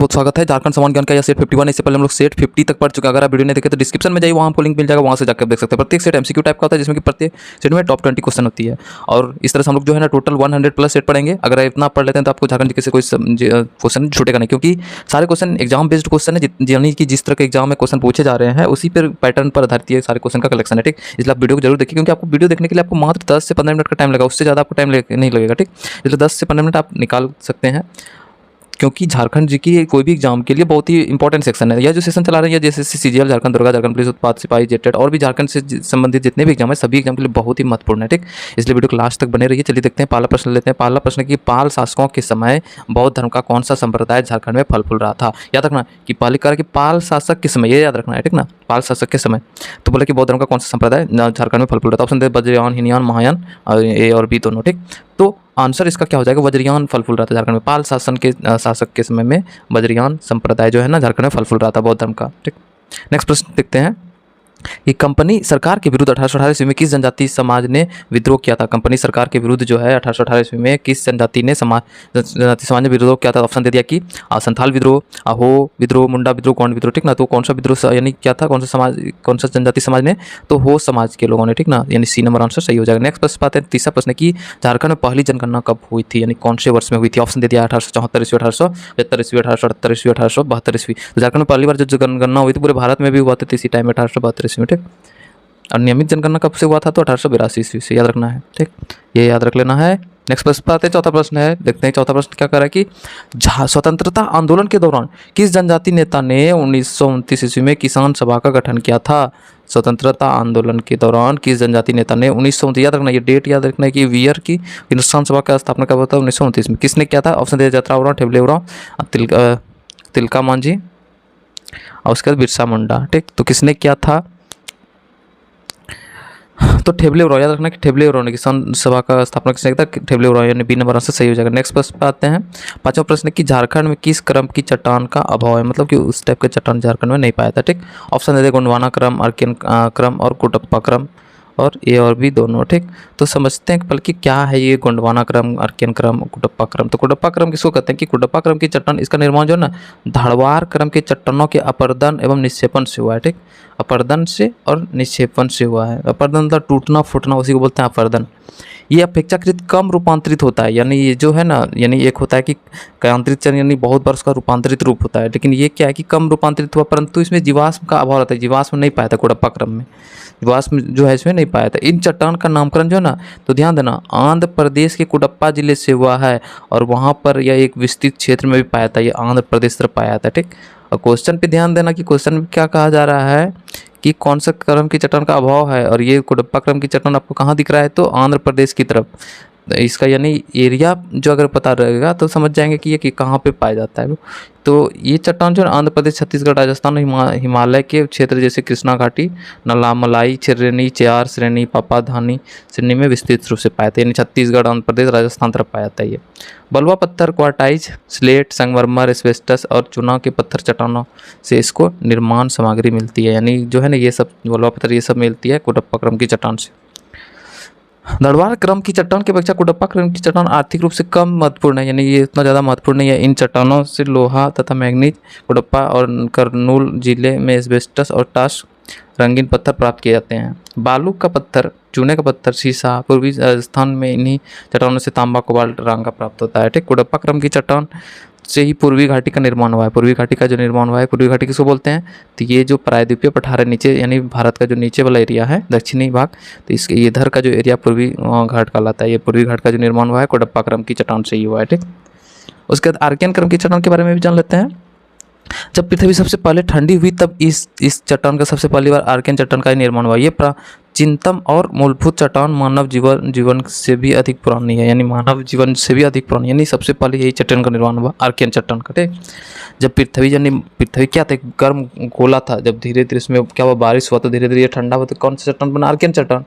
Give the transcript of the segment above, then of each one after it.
बहुत स्वागत है झारखंड समान ज्ञान का या सेट 51। इससे पहले हम लोग सेट 50 तक पढ़ चुके हैं। अगर आप वीडियो नहीं देखे तो डिस्क्रिप्शन में जाइए, वहाँ आपको लिंक मिल जाएगा, वहाँ से जाकर देख सकते हैं। प्रत्येक सेट एमसीक्यू टाइप का होता है, जिसमें कि प्रत्येक सेट में टॉप 20 क्वेश्चन होती है। और इस तरह से हम लोग जो है ना टोटल 100 प्लस सेट पढ़ेंगे। अगर आप इतना पढ़ लेते हैं तो आपको झारखंड जीके से कोई क्वेश्चन छूटेगा नहीं, क्योंकि सारे क्वेश्चन एग्जाम बेस्ड क्वेश्चन है। यानी कि जिस तरह के एग्जाम में क्वेश्चन पूछे जा रहे हैं उसी पर पैटर्न पर आधारित ये सारे क्वेश्चन का कलेक्शन है। ठीक, इसलिए आप वीडियो को जरूर देखिए, क्योंकि आपको वीडियो देखने के लिए आपको मात्र 10 से 15 मिनट का टाइम लगा, उससे ज़्यादा आपको टाइम नहीं लगेगा। ठीक, इसलिए 10 से 15 मिनट आप निकाल सकते हैं, क्योंकि झारखंड जी की कोई भी एग्जाम के लिए बहुत ही इंपॉर्टेंट सेक्शन है। यह जो सेशन चला रहे हैं जैसे सीजीएल, झारखंड दुर्गा, झारखंड पुलिस उत्पाद सिपाही, जेटेट और भी झारखंड से संबंधित जितने भी एग्जाम है सभी एग्जाम के लिए बहुत ही महत्वपूर्ण है। ठीक, इसलिए वीडियो को लास्ट तक बने रहिए। चलिए देखते हैं, पहला प्रश्न लेते हैं। पहला प्रश्न कि पाल शासकों के समय बौद्ध धर्म का कौन सा संप्रदाय झारखंड में फल फूल रहा था। याद रखना कि पहले कहा कि पाल शासक के समय, ये याद रखना है। ठीक ना, पाल शासक के समय तो बोले कि बौद्ध धर्म का कौन सा संप्रदाय झारखंड में फल फूल रहा था। ऑप्शन दे वज्रयान, हीनयान, महायान, ए और बी दोनों। ठीक, तो आंसर इसका क्या हो जाएगा, वज्रयान फल फूल रहा था झारखंड में। पाल शासक के समय में वज्रयान संप्रदाय जो है ना झारखंड में फल फूल रहा था बौद्ध धर्म का। ठीक, नेक्स्ट प्रश्न देखते हैं कि कंपनी सरकार के विरुद्ध 1818 ईस्वी में किस जनजाति समाज ने विद्रोह किया था। कंपनी सरकार के विरुद्ध जो है 1818 ईस्वी में किस जनजाति समाज ने विद्रोह किया था। ऑप्शन दे दिया कि संथाल विद्रोह, अहो विद्रोह, मुंडा विद्रोह, गौंड विद्रोह। ठीक ना, तो कौन सा विद्रोह यानी क्या था, कौन सा जनजाति समाज ने, तो हो समाज के लोगों ने। ठीक ना, यानी सी नंबर आंसर सही हो जाएगा। नेक्स्ट प्रश्न पाते हैं, तीसरा प्रश्न कि झारखंड में पहली जनगणना कब हुई थी, यानी कौन से वर्ष में हुई थी। ऑप्शन दे दिया 1874 ईस्वी, 1875 ईस्वी, 1878 ईस्वी, 1872 ईस्वी। तो झारखंड में पहली बार जो जनगणना हुई थी पूरे भारत में भी हुआ था इसी टाइम में, 1872 ईस्वी में। ठीक, और नियमित जनगणना कब से हुआ था, तो 1882 ईस्वी से, याद रखना है। ठीक, ये याद रख लेना है। नेक्स्ट प्रश्न पर आते हैं, चौथा प्रश्न है। देखते हैं चौथा प्रश्न क्या कर रहा है कि स्वतंत्रता आंदोलन के दौरान किस जनजाति नेता ने 1929 ईस्वी में किसान सभा का गठन किया था। स्वतंत्रता आंदोलन के दौरान किस जनजाति नेता ने 1929, याद रखना, ये डेट याद रखना है कि ईयर की किसान सभा का स्थापना कब हुआ था, 1929 में। किसने किया था। ऑप्शन दे जतरा उरांव, ठेबले उरांव, तिलका मांझी और उसके बाद बिरसा मुंडा। ठीक, तो किसने किया था, तो ठेबले उरांव, याद रखना कि ठेबले उरांव ने किसान सभा का स्थापना किसने किया था, ठेबले उरांव, यानी बी नंबर आंसर सही हो जाएगा। नेक्स्ट प्रश्न पे आते हैं, पांचवा प्रश्न कि झारखंड में किस क्रम की चट्टान का अभाव है, मतलब कि उस टाइप का चट्टान झारखंड में नहीं पाया था। ठीक, ऑप्शन दे दे गोंडवाना क्रम, अर्कियन क्रम और कुटप्पा क्रम, और ए और बी दोनों। ठीक, तो समझते हैं बल्कि क्या है ये गोंडवाना क्रम, अर्कियन क्रम, कुटप्पा क्रम। तो कुटप्पा क्रम किसको कहते हैं कि कुटप्पा क्रम की चट्टान, इसका निर्माण जो है ना धारवाड़ क्रम के चट्टानों के अपर्दन एवं निक्षेपण से हुआ है। ठीक, अपर्दन से और निक्षेपण से हुआ है। अपर्दन मतलब टूटना फूटना, उसी को बोलते हैं अपर्दन। ये अपेक्षाकृत कम रूपांतरित होता है, यानी ये जो है ना, यानी एक होता है कि कायांतरित यानी बहुत बार उसका रूपांतरित रूप होता है, लेकिन ये क्या है कि कम रूपांतरित हुआ, परंतु इसमें जीवाश्म का अभाव रहता है। जीवाश्म नहीं पाया था कुटप्पा क्रम में, जीवाश्म जो है इसमें नहीं पाया था। इन चट्टान का नामकरण जो है ना, तो ध्यान देना, आंध्र प्रदेश के कुटप्पा जिले से हुआ है, और वहाँ पर यह एक विस्तृत क्षेत्र में भी पाया था, ये आंध्र प्रदेश तरफ पाया था। ठीक, और क्वेश्चन पे ध्यान देना कि क्वेश्चन में क्या कहा जा रहा है कि कौन सा क्रम की चट्टान का अभाव है, और ये कुटप्पा क्रम की चट्टान आपको कहाँ दिख रहा है, तो आंध्र प्रदेश की तरफ। इसका यानी एरिया जो अगर पता रहेगा तो समझ जाएंगे कि ये कि कहाँ पे पाया जाता है। तो ये चट्टान जो है आंध्र प्रदेश, छत्तीसगढ़, राजस्थान, हिमालय के क्षेत्र जैसे कृष्णा घाटी, नलामलाई श्रेणी, चेयार श्रेणी, पापाधानी श्रेणी में विस्तृत रूप से पाया था, यानी छत्तीसगढ़, आंध्र प्रदेश, राजस्थान तरफ पाया था ये। बलुआ पत्थर, क्वार्टाइज, स्लेट, संगमरमर, एस्बेस्टस और चुना के पत्थर चट्टानों से इसको निर्माण सामग्री मिलती है, यानी जो है ना ये सब बलुआ पत्थर ये सब मिलती है कुटप्पा क्रम की चट्टान से। धारवाड़ क्रम की चट्टान की अपेक्षा कुटप्पा क्रम की चट्टान आर्थिक रूप से कम महत्वपूर्ण है, यानी ये इतना ज़्यादा महत्वपूर्ण नहीं है। इन चट्टानों से लोहा तथा मैग्नीज, कुटप्पा और कर्नूल जिले में एस्बेस्टस और टास रंगीन पत्थर प्राप्त किए जाते हैं। बालू का पत्थर, चूने का पत्थर, शीशा, पूर्वी राजस्थान में इन्हीं चट्टानों से तांबा, कोबाल्ट, रांगा प्राप्त होता है। ठीक, कुटप्पा क्रम की चट्टान से ही पूर्वी घाटी का निर्माण हुआ है। पूर्वी घाटी का जो निर्माण हुआ है, पूर्वी घाटी किसको बोलते हैं, तो ये जो प्रायद्वीपीय पठार है नीचे, यानी भारत का जो नीचे वाला एरिया है, दक्षिणी भाग, तो इसके इधर का जो एरिया पूर्वी घाट कहलाता है। ये पूर्वी घाट का जो निर्माण हुआ है कुटप्पा क्रम की चट्टान से ही हुआ है। ठीक, उसके बाद आर्कियन क्रम की चट्टान के बारे में भी जान लेते हैं। जब पृथ्वी सबसे पहले ठंडी हुई तब इस चट्टान का सबसे पहली बार आर्कियन चट्टान का ही निर्माण हुआ। ये प्राचीनतम और मूलभूत चट्टान मानव जीवन से भी अधिक पुरानी है, यानी मानव जीवन से भी अधिक पुरानी, यानी सबसे पहले यही चट्टान का निर्माण हुआ, आर्कियन चट्टान का। ठीक, जब पृथ्वी क्या था, गर्म गोला था, जब धीरे धीरे इसमें क्या हुआ, बारिश हुआ तो धीरे धीरे ये ठंडा हुआ, तो कौन सा चट्टान बना, आर्कियन चट्टान।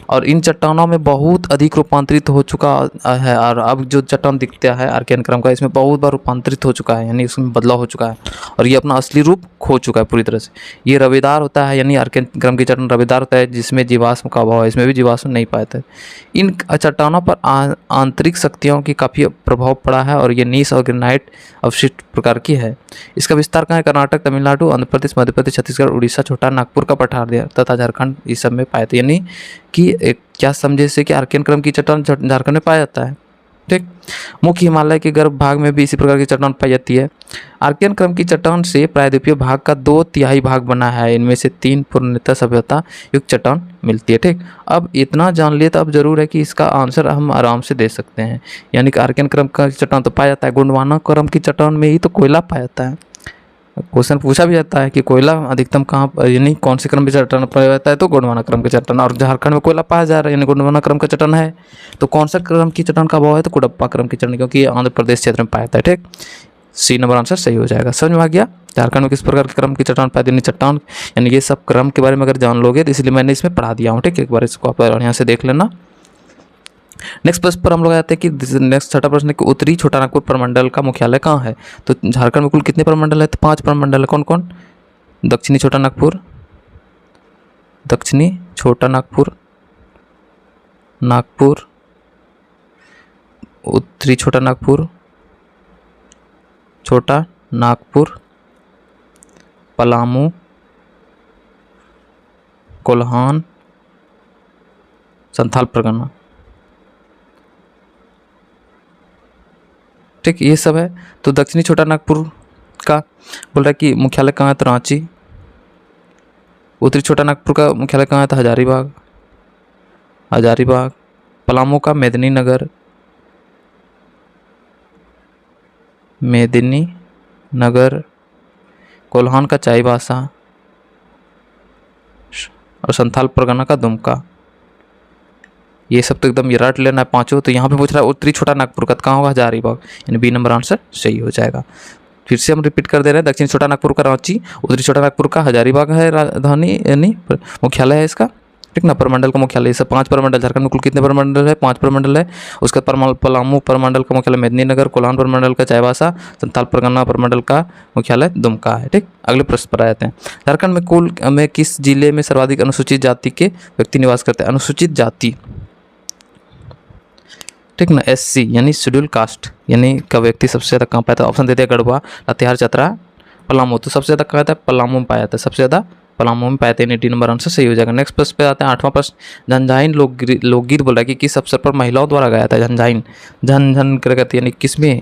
और इन चट्टानों में बहुत अधिक रूपांतरित हो चुका है, और अब जो चट्टान दिखता है आर्कियन क्रम का, इसमें बहुत बार रूपांतरित हो चुका है, यानी उसमें बदलाव हो चुका है, और ये अपना असली रूप खो चुका है पूरी तरह से। ये रवेदार होता है, यानी आर्कियन क्रम की चट्टान रवेदार होता है, जिसमें जीवाश्म का अभाव है, इसमें भी जीवाश्म नहीं पाए थे। इन चट्टानों पर आंतरिक शक्तियों की काफ़ी प्रभाव पड़ा है और ये नीस और ग्रेनाइट अवशिष्ट प्रकार की है। इसका विस्तार कहाँ है? कर्नाटक, तमिलनाडु, आंध्र प्रदेश, मध्य प्रदेश, छत्तीसगढ़, उड़ीसा, छोटा नागपुर का पठार तथा झारखंड इस सब में पाए थे। यानी कि क्या समझे से कि आर्कियन क्रम की चट्टान झारखंड में पाया जाता है। ठीक, मुख्य हिमालय के गर्भ भाग में भी इसी प्रकार की चट्टान पाई जाती है। आर्कियन क्रम की चट्टान से प्रायद्वीपीय भाग का 2/3 भाग बना है, इनमें से 3 पूर्णतः सभ्यता युक्त चट्टान मिलती है। ठीक, अब इतना जान लिए तो अब जरूर है कि इसका आंसर हम आराम से दे सकते हैं। यानी कि आर्कियन क्रम का चट्टान तो पाया जाता है, गोंडवाना क्रम की चट्टान में ही तो कोयला पाया जाता है। क्वेश्चन पूछा भी जाता है कि कोयला अधिकतम कहाँ पर, यानी कौन से क्रम की चट्टान पाया जाता है, तो गोंडवाना क्रम के चट्टान। और झारखंड में कोयला पाया जा रहा है, यानी गोंडवाना क्रम का चट्टान है। तो कौन सा क्रम की चट्टान का अभाव है? तो कुडप्पा क्रम की चट्टान, क्योंकि ये आंध्र प्रदेश क्षेत्र में पाया जाता है। ठीक, सी नंबर आंसर सही हो जाएगा। समझ में आ गया झारखंड में किस प्रकार के क्रम की चट्टान पाई जाती है? चट्टान यानी ये सब क्रम के बारे में अगर जान लोगे तो इसलिए मैंने इसमें पढ़ा दिया हूँ। ठीक, एक बार इसको आप यहाँ से देख लेना। नेक्स्ट प्रश्न पर हम लोग आते हैं कि नेक्स्ट छठा प्रश्न है कि उत्तरी छोटा नागपुर प्रमंडल का मुख्यालय कहाँ है? तो झारखंड में कुल कितने प्रमंडल है? तो 5 प्रमंडल है। कौन कौन? दक्षिणी छोटा नागपुर, दक्षिणी छोटा नागपुर, नागपुर, उत्तरी छोटा नागपुर, छोटा नागपुर, पलामू, कोल्हान, संथाल परगना। ठीक, ये सब है। तो दक्षिणी छोटा नागपुर का बोल रहा है कि मुख्यालय कहाँ है? तो रांची। उत्तरी छोटा नागपुर का मुख्यालय कहाँ है? तो हजारीबाग, हजारीबाग। पलामू का मेदिनीनगर, मेदिनीनगर। कोल्हान का चाईबासा और संथाल परगना का दुमका। ये सब तो एकदम ये रट लेना है पांचों। तो यहाँ पे पूछ रहा है उत्तरी छोटा नागपुर का, कहाँ होगा? हजारीबाग, यानी बी नंबर आंसर सही हो जाएगा। फिर से हम रिपीट कर दे रहे हैं, दक्षिण छोटा नागपुर का रांची, उत्तरी छोटा नागपुर का हजारीबाग है राजधानी, यानी मुख्यालय है इसका। ठीक ना, प्रमंडल का मुख्यालय। सब 5 प्रमंडल। झारखंड में कुल कितने प्रमंडल है? 5 प्रमंडल है। उसके बाद पलामू प्रमंडल का मुख्यालय मेदिनीनगर, कोल्हान प्रमंडल का चाईबासा, संथाल परगना प्रमंडल का मुख्यालय दुमका है। ठीक, अगले प्रश्न पर आ जाते हैं। झारखंड में कुल में किस जिले में सर्वाधिक अनुसूचित जाति के व्यक्ति निवास करते हैं? अनुसूचित जाति, ठीक ना, SC यानी शेड्यूल कास्ट यानी का व्यक्ति सबसे ज़्यादा कहाँ पाया था? ऑप्शन दे दिया, गढ़वा, लातेहार, चतरा, पलामू। तो सबसे ज़्यादा कहाँ था? पलामू में पाया था, सबसे ज़्यादा पलामू में पाए थे। 80 नंबर आंसर सही हो जाएगा। नेक्स्ट प्रश्न पे आते हैं, 8वां प्रश्न। झंझाइन लोकगीत बोल रहा है कि किस अवसर पर महिलाओं द्वारा गाया था? झंझाइन, झन झन कर कहते यानी किसमें?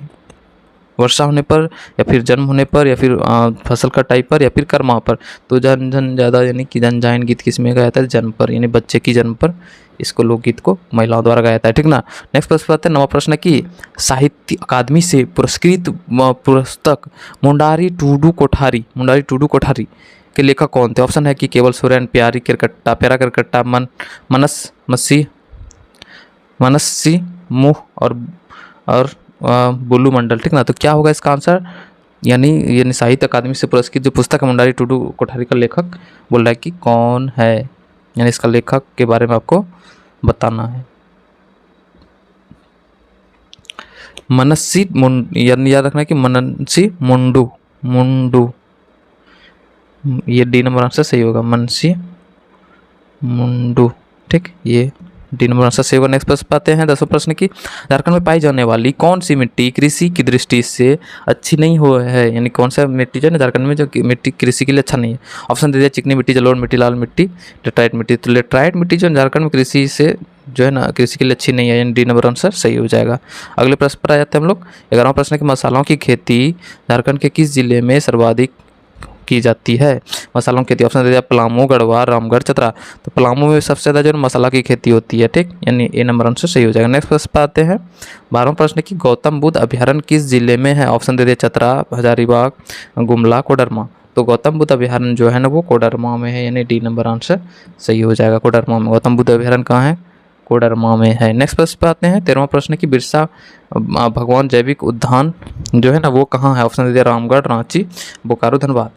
वर्षा होने पर, या फिर जन्म होने पर, या फिर फसल कटाई पर, या फिर कर्मा पर। तो झन झन ज़्यादा यानी कि झंझाइन गीत किस में गाया था? जन्म पर, यानी बच्चे की जन्म पर इसको लोकगीत को महिलाओं द्वारा गाया था। ठीक ना। नेक्स्ट प्रश्न आते हैं, 9वां प्रश्न है कि साहित्य अकादमी से पुरस्कृत पुस्तक मुंडारी टूडू कोठारी के लेखक कौन थे? ऑप्शन है कि केवल सोरेन, प्यारा किरकट्टा, मनस्सी मुह और बुल्लू मंडल। ठीक ना। तो क्या होगा इसका आंसर? यानी साहित्य अकादमी से पुरस्कृत जो पुस्तक है मुंडारी टूडू कोठारी का लेखक बोल रहा है कि कौन है, यानी इसका लेखक के बारे में आपको बताना है। मनस्सी यानी याद रखना है कि मनस्सी मुंडू ये डी नंबर आंसर सही होगा, मनस्सी मुंडू। ठीक, ये डी नंबर आंसर सही होगा। नेक्स्ट प्रश्न पाते हैं, 10वां प्रश्न की झारखंड में पाई जाने वाली कौन सी मिट्टी कृषि की दृष्टि से अच्छी नहीं हो है? यानी कौन सा मिट्टी जो है ना झारखंड में जो मिट्टी कृषि के लिए अच्छा नहीं है? ऑप्शन दे दिया, चिकनी मिट्टी, जलोढ़ मिट्टी, लाल मिट्टी, लेटराइट मिट्टी। तो लेटराइट मिट्टी जो झारखंड में कृषि से जो है ना कृषि के लिए अच्छी नहीं है, यानी डी नंबर आंसर सही हो जाएगा। अगले प्रश्न पर आ जाते हैं हम लोग। 11वां प्रश्न की मसालों की खेती झारखंड के किस जिले में सर्वाधिक की जाती है? मसालों की खेती ऑप्शन दे दिया, पलामू, गढ़वा, रामगढ़, चतरा। तो पलामू में सबसे ज़्यादा जो मसाला की खेती होती है। ठीक, यानी ए नंबर आंसर सही हो जाएगा। नेक्स्ट प्रश्न पर आते हैं, 12वां प्रश्न की गौतम बुद्ध अभ्यारण्य किस जिले में है? ऑप्शन दे दिया, चतरा, हजारीबाग, गुमला, कोडरमा। तो गौतम बुद्ध अभ्यारण्य जो है ना वो कोडरमा में है, यानी डी नंबर आंसर सही हो जाएगा। कोडरमा में गौतम बुद्ध अभ्यारण्य कहाँ है? कोडरमा में है। नेक्स्ट प्रश्न पे आते हैं, 13वां प्रश्न की बिरसा भगवान जैविक उद्यान जो है ना वो कहाँ है? ऑप्शन दे दिया, रामगढ़, रांची, बोकारो, धनबाद।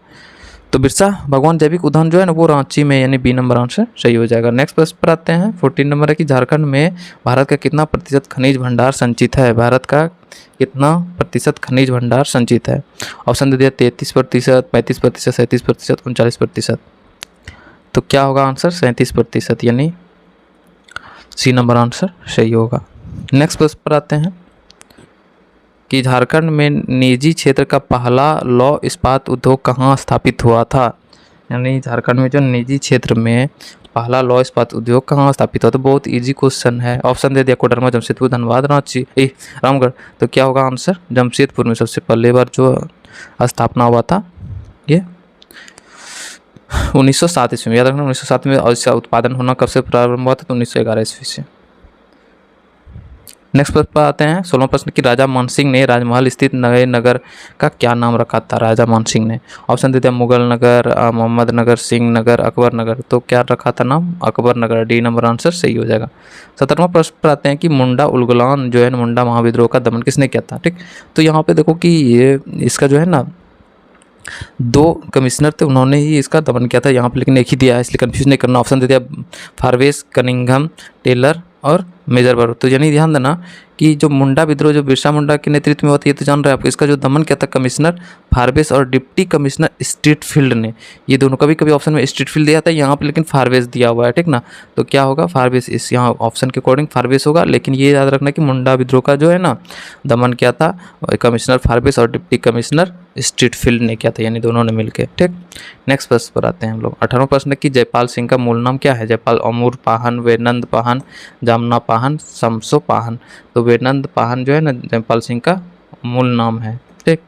तो बिरसा भगवान जैविक उद्यान जो है ना वो रांची में, यानी बी नंबर आंसर सही हो जाएगा। नेक्स्ट प्रश्न पर आते हैं, 14 नंबर है कि झारखंड में भारत का कितना प्रतिशत खनिज भंडार संचित है? भारत का कितना प्रतिशत खनिज भंडार संचित है? ऑप्शन दे दिया, 33%, 35%, 37%, 39%। तो क्या होगा आंसर 37%, यानी सी नंबर आंसर सही होगा। नेक्स्ट प्रश्न पर आते हैं कि झारखंड में निजी क्षेत्र का पहला लौह इस्पात उद्योग कहाँ स्थापित हुआ था। यानी झारखंड में जो निजी क्षेत्र में पहला लौह इस्पात उद्योग कहाँ स्थापित हुआ, तो बहुत इजी क्वेश्चन है। ऑप्शन दे दिया कोडरमा, जमशेदपुर, धनबाद, रांची, रामगढ़। तो क्या होगा आंसर जमशेदपुर में सबसे पहले बार जो स्थापना हुआ था ये 1907 ईस्वी में, याद रखना 1907 में। और इसका उत्पादन होना कब से प्रारंभ हुआ था, तो 1911 ईस्वी से। नेक्स्ट प्रश्न पर आते हैं 16वां प्रश्न कि राजा मानसिंह ने राजमहल स्थित नए नगर का क्या नाम रखा था। राजा मानसिंह ने ऑप्शन देते हैं मुगल नगर, मोहम्मद नगर, सिंह नगर, अकबर नगर। तो क्या रखा था नाम, Akbar Nagar. D number answer सही हो जाएगा। 17वां प्रश्न पर आते हैं कि मुंडा उलगुलान जो है मुंडा महाविद्रोह का दमन किसने किया था। ठीक, तो यहाँ पे देखो कि ये इसका जो है ना 2 कमिश्नर थे, उन्होंने ही इसका दमन किया था यहाँ पे, लेकिन एक ही दिया है इसलिए कंफ्यूज नहीं करना। ऑप्शन दे दिया फारवेज, कनिंघम, टेलर और मेजर बरो। तो यानी ध्यान देना कि जो मुंडा विद्रोह जो बिरसा मुंडा के नेतृत्व में हुआ था, ये तो जान रहे हैं आपको। इसका जो दमन किया था कमिश्नर फारवेज और डिप्टी कमिश्नर स्ट्रीटफील्ड ने। ये दोनों कभी कभी ऑप्शन में स्ट्रीटफील्ड दिया था, यहाँ पे लेकिन फारवेज दिया हुआ है। ठीक ना, तो क्या होगा फारवेज, इस यहाँ ऑप्शन के अकॉर्डिंग फारवेज होगा। लेकिन ये याद रखना कि मुंडा विद्रोह का जो है ना दमन किया था कमिश्नर फारवेज और डिप्टी कमिश्नर स्ट्रीटफील्ड ने किया था, यानी दोनों ने मिलकर। ठीक, नेक्स्ट प्रश्न पर आते हैं हम लोग। 18वां प्रश्न कि जयपाल सिंह का मूल नाम क्या है। जयपाल अमूर पाहन, वेनंद पाहन, जामना पाहन, शमसो पाहन। तो वेनंद पाहन जो है ना जयपाल सिंह का मूल नाम है। ठीक,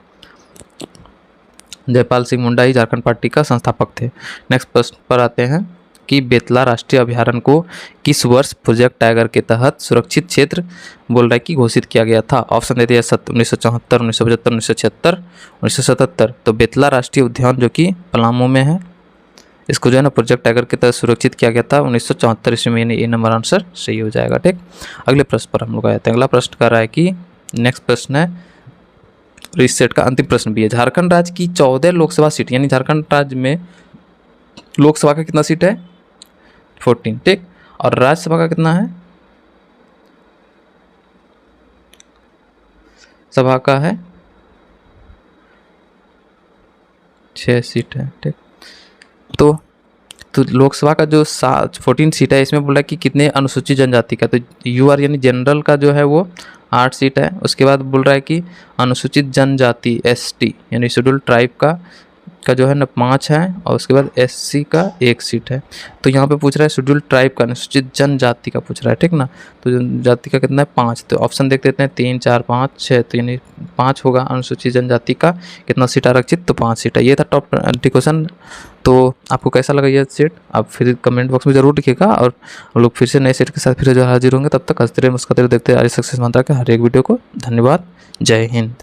जयपाल सिंह मुंडा ही झारखंड पार्टी का संस्थापक थे। नेक्स्ट प्रश्न पर आते हैं कि बेतला राष्ट्रीय अभयारण्य को किस वर्ष प्रोजेक्ट टाइगर के तहत सुरक्षित क्षेत्र बोल रहा है कि घोषित किया गया था। ऑप्शन दे दिया 1974, 1975, 1976, 1977। तो बेतला राष्ट्रीय उद्यान जो कि पलामू में है, इसको जो है ना प्रोजेक्ट टाइगर के तहत सुरक्षित किया गया था 1974 ईस्वी में, ये नंबर आंसर सही हो जाएगा। ठीक, अगले प्रश्न पर हम लोग आए थे। अगला प्रश्न कर रहा है कि नेक्स्ट प्रश्न है रिसेट का अंतिम प्रश्न भी है। झारखंड राज्य की 14 लोकसभा सीट, यानी झारखंड राज्य में लोकसभा का कितना सीट है 14। ठीक, और राज्यसभा का कितना है, सभा का है 6 सीट है। ठीक, तो लोकसभा का जो 14 सीट है, इसमें बोला कि कितने अनुसूचित जनजाति का, तो यूआर यानी जनरल का जो है वो 8 सीट है। उसके बाद बोल रहा है कि अनुसूचित जनजाति एसटी यानी शेड्यूल ट्राइब का जो है ना 5 है, और उसके बाद एससी का 1 सीट है। तो यहाँ पे पूछ रहा है शेड्यूल ट्राइब का, अनुसूचित जनजाति का पूछ रहा है। ठीक ना, तो जनजाति का कितना है 5। तो ऑप्शन देख देते हैं 3, 4, 5, 6। तो यानी 5 होगा अनुसूचित जनजाति का। कितना सीट आरक्षित, तो 5 सीट है। ये था टॉप 20 क्वेश्चन। तो आपको कैसा लगा ये सेट, आप फिर कमेंट बॉक्स में जरूर लिखिएगा। और हम लोग फिर से नए सेट के साथ फिर जो हाजिर होंगे। तब तक हंसते रहे मुस्कुराते रहे देखते रहे सक्सेस मंत्रा के हर एक वीडियो को। धन्यवाद, जय हिंद।